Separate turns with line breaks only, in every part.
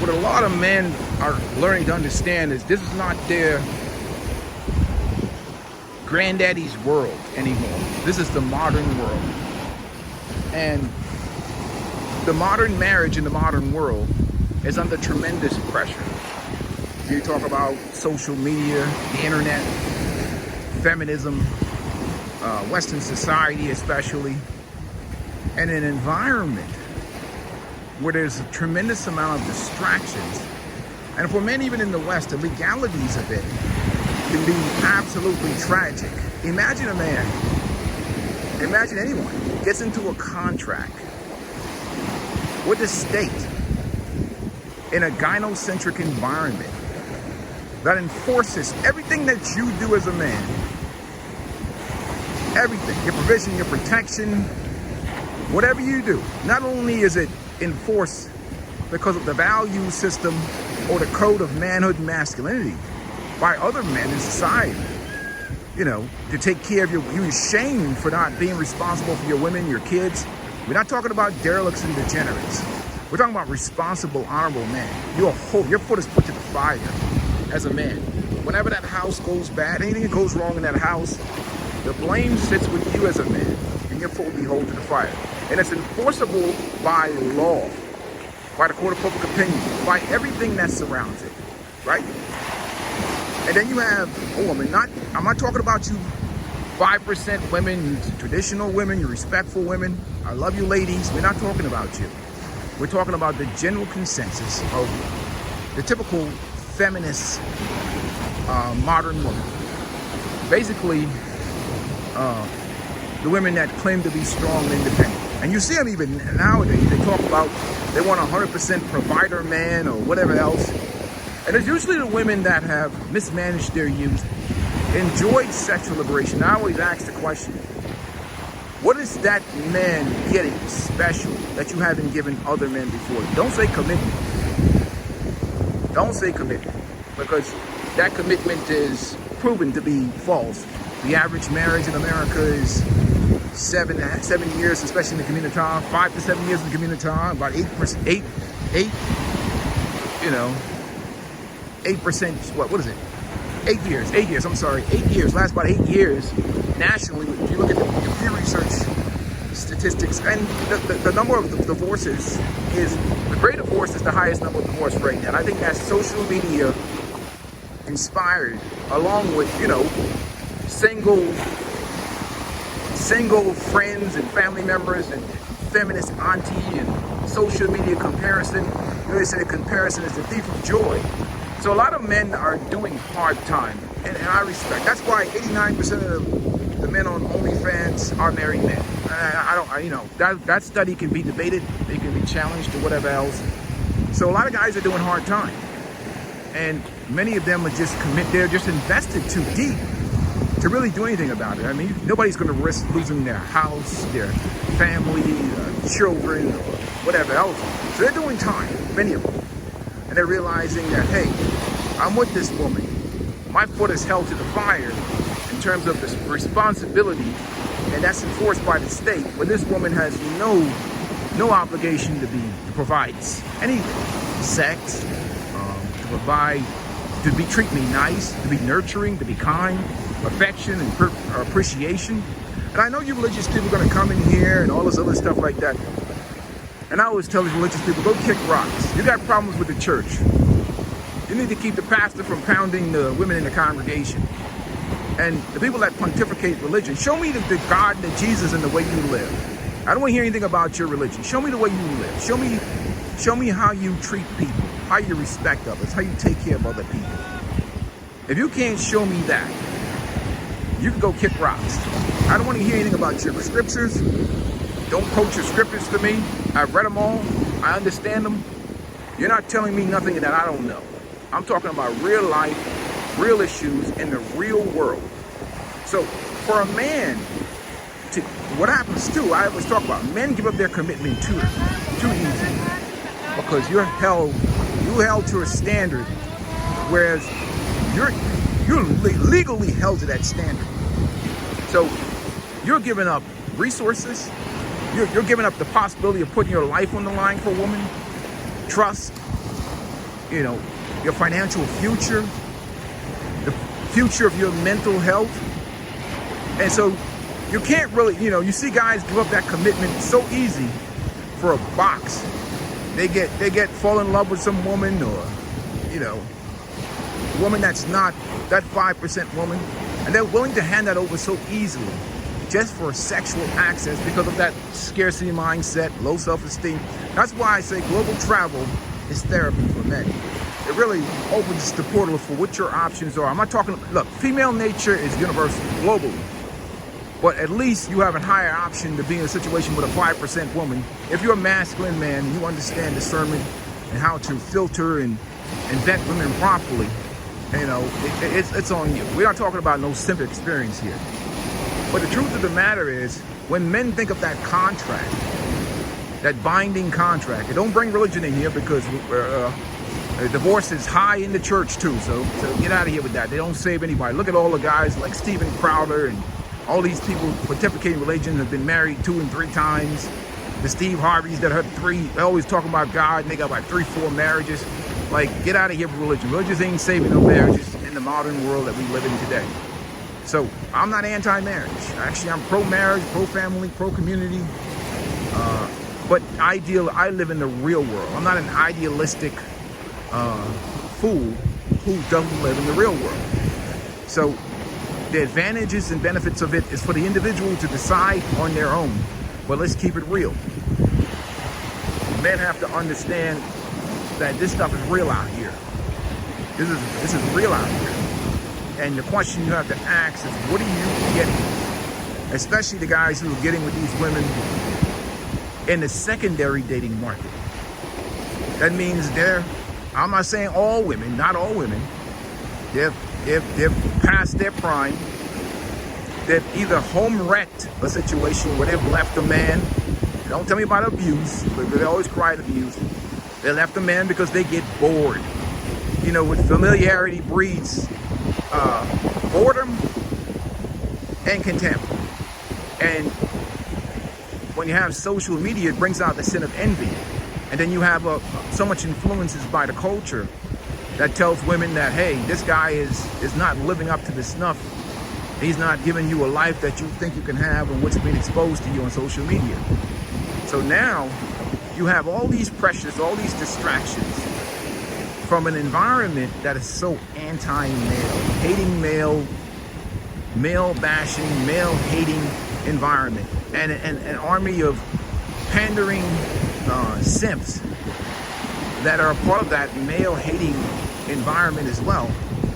what a lot of men are learning to understand is this is not their granddaddy's world anymore. This is the modern world. And the modern marriage in the modern world is under tremendous pressure. You talk about social media, the internet, feminism, Western society especially, and an environment where there's a tremendous amount of distractions. And for men, even in the West, the legalities of it can be absolutely tragic. Imagine a man, imagine anyone gets into a contract with the state in a gynocentric environment that enforces everything that you do as a man. Everything, your provision, your protection, whatever you do. Not only is it enforced because of the value system or the code of manhood and masculinity by other men in society, you know, to take care of you're shamed for not being responsible for your women, your kids. We're not talking about derelicts and degenerates. We're talking about responsible, honorable men. Your foot is put to the fire as a man. Whenever that house goes bad, anything that goes wrong in that house, the blame sits with you as a man, and your foot will be held to the fire. And it's enforceable by law, by the court of public opinion, by everything that surrounds it, right? And then you have a woman, I'm not talking about you 5% women, you traditional women, you respectful women. I love you ladies, we're not talking about you. We're talking about the general consensus of the typical feminist modern woman. Basically, the women that claim to be strong and independent. And you see them even nowadays, they talk about they want a 100% provider man or whatever else. And it's usually the women that have mismanaged their youth, enjoyed sexual liberation. I always ask the question, what is that man getting special that you haven't given other men before? Don't say commitment. Don't say commitment, because that commitment is proven to be false. The average marriage in America is 7 years, especially in the community, 5 to 7 years in the community, about 8%, 8%, what is it? 8 years, I'm sorry, 8 years, last about 8 years nationally. If you look at the Pew Research statistics, and the number of divorces is, the rate of divorce is the highest number of divorce rate. And I think that's social media inspired, along with, single friends and family members and feminist auntie and social media comparison. They say comparison is the thief of joy. So a lot of men are doing hard time, and I respect. That's why 89% of the men on OnlyFans are married men. That study can be debated, it can be challenged or whatever else. So a lot of guys are doing hard time, and many of them are they're just invested too deep to really do anything about it. I mean, nobody's going to risk losing their house, their family, children, or whatever else. So they're doing time, many of them. And they're realizing that, hey, I'm with this woman. My foot is held to the fire in terms of this responsibility, and that's enforced by the state. But this woman has no obligation to provide anything, sex, to treat me nice, to be nurturing, to be kind, affection and appreciation. And I know you religious people are going to come in here and all this other stuff like that. And I always tell these religious people, go kick rocks. You got problems with the church. You need to keep the pastor from pounding the women in the congregation. And the people that pontificate religion, show me the God and the Jesus and the way you live. I don't want to hear anything about your religion. Show me the way you live. Show me how you treat people, how you respect others, how you take care of other people. If you can't show me that, you can go kick rocks. I don't want to hear anything about your scriptures. Don't quote your scriptures to me. I've read them all. I understand them. You're not telling me nothing that I don't know. I'm talking about real life, real issues in the real world. So for a man, what happens too, I always talk about, men give up their commitment too easy, because you're held to a standard, whereas you're legally held to that standard. So you're giving up resources. You're giving up the possibility of putting your life on the line for a woman, trust, you know, your financial future, the future of your mental health. And so you can't really, you know, you see guys give up that commitment so easy for a box. They get fall in love with some woman, or, you know, a woman that's not that 5% woman, and they're willing to hand that over so easily just for sexual access because of that scarcity mindset, low self-esteem. That's why I say global travel is therapy for men. It really opens the portal for what your options are. I'm not talking, look, female nature is universal globally, but at least you have a higher option to be in a situation with a 5% woman. If you're a masculine man, you understand discernment and how to filter and vet women properly. You know, it's on you. We're not talking about no simple experience here. But the truth of the matter is, when men think of that contract, that binding contract, they don't bring religion in here because divorce is high in the church too. So get out of here with that. They don't save anybody. Look at all the guys like Steven Crowder and all these people pontificating religion have been married 2 and 3 times. The Steve Harveys that had 3, they always talking about God, and they got like 3, 4 marriages. Like, get out of here with religion. Religion ain't saving no marriages in the modern world that we live in today. So I'm not anti-marriage. Actually, I'm pro-marriage, pro-family, pro-community. But I live in the real world. I'm not an idealistic fool who doesn't live in the real world. So the advantages and benefits of it is for the individual to decide on their own. But let's keep it real. Men have to understand that this stuff is real out here. This is real out here. And the question you have to ask is, what are you getting? Especially the guys who are getting with these women in the secondary dating market. That means I'm not saying all women, not all women, they're past their prime. They've either home wrecked a situation where they've left a man. Don't tell me about abuse, but they always cry at abuse. They left a man because they get bored. You know, with familiarity breeds boredom and contempt. And when you have social media, it brings out the sin of envy. And then you have so much influences by the culture that tells women that, hey, this guy is not living up to the snuff. He's not giving you a life that you think you can have and what's being exposed to you on social media. So now you have all these pressures, all these distractions from an environment that is so anti-male, hating male bashing, male hating environment, and an army of pandering simps that are a part of that male hating environment as well,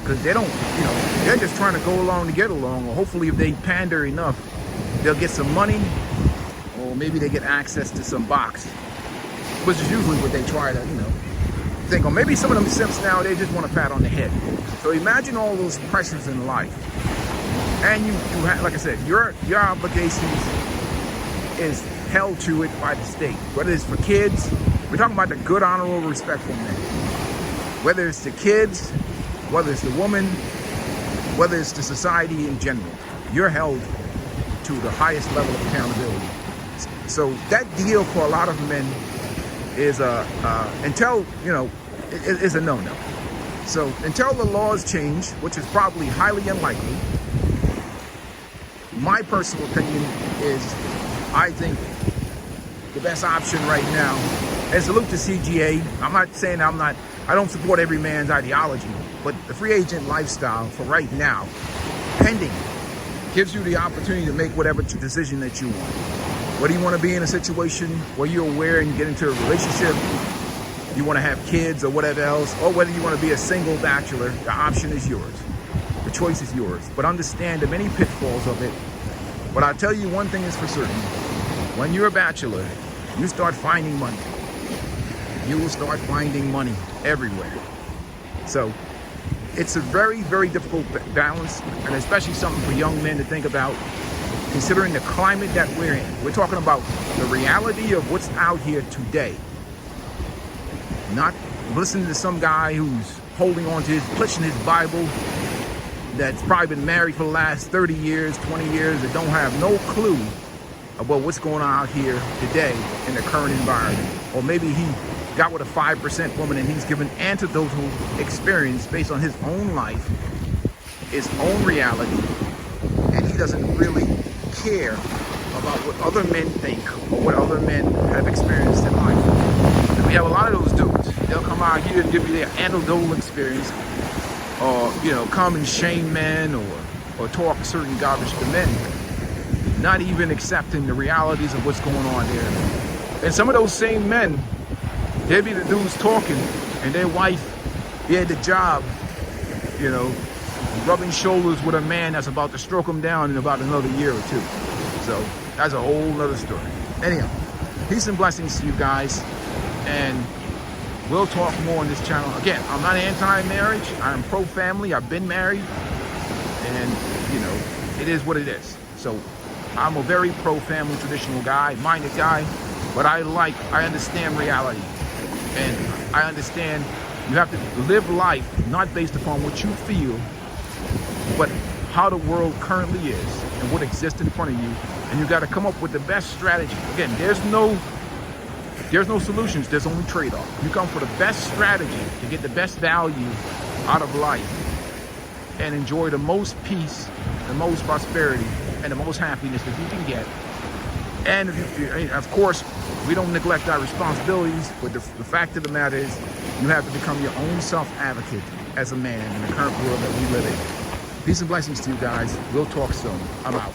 because they don't, you know, they're just trying to go along to get along, or hopefully if they pander enough, they'll get some money, or maybe they get access to some box, which is usually what they try to, you know, think. Or maybe some of them simps now, they just want a pat on the head. So imagine all those pressures in life, and you have, like I said, your obligations is held to it by the state. Whether it's for kids, we're talking about the good, honorable, respectful men. Whether it's the kids, whether it's the woman, whether it's the society in general, you're held to the highest level of accountability. So that deal for a lot of men is until, you know, is a no-no. So until the laws change, which is probably highly unlikely, my personal opinion is, I think the best option right now is salute to CGA. I'm not saying I don't support every man's ideology, but the free agent lifestyle for right now, pending, gives you the opportunity to make whatever decision that you want. Whether you want to be in a situation where you're aware and get into a relationship, you want to have kids or whatever else, or whether you want to be a single bachelor, the option is yours. The choice is yours. But understand the many pitfalls of it. But I'll tell you one thing is for certain. When you're a bachelor, you start finding money. You will start finding money everywhere. So it's a very, very difficult balance, and especially something for young men to think about, considering the climate that we're in. We're talking about the reality of what's out here today. Not listening to some guy who's holding on to pushing his Bible, that's probably been married for the last 30 years, 20 years, that don't have no clue about what's going on out here today in the current environment. Or maybe he got with a 5% woman, and he's given anecdotal experience based on his own life, his own reality, and he doesn't really care about what other men think or what other men have experienced in life. And we have a lot of those dudes. They'll come out here and give you their anecdotal experience, or come and shame men, or talk certain garbage to men, not even accepting the realities of what's going on there. And some of those same men, they'll be the dudes talking, and their wife, they had the job, rubbing shoulders with a man that's about to stroke them down in about another year or two. So that's a whole nother story. Anyhow, peace and blessings to you guys, and we'll talk more on this channel. Again, I'm not anti-marriage. I'm pro-family. I've been married, and it is what it is. So I'm a very pro-family, traditional guy, minded guy, but I understand reality, and I understand you have to live life not based upon what you feel, but how the world currently is and what exists in front of you, and you got to come up with the best strategy. Again, there's no solutions, there's only trade-off. You come for the best strategy to get the best value out of life and enjoy the most peace, the most prosperity, and the most happiness that you can get. And of course, we don't neglect our responsibilities, but the fact of the matter is, you have to become your own self-advocate as a man in the current world that we live in. Peace and blessings to you guys. We'll talk soon. I'm out.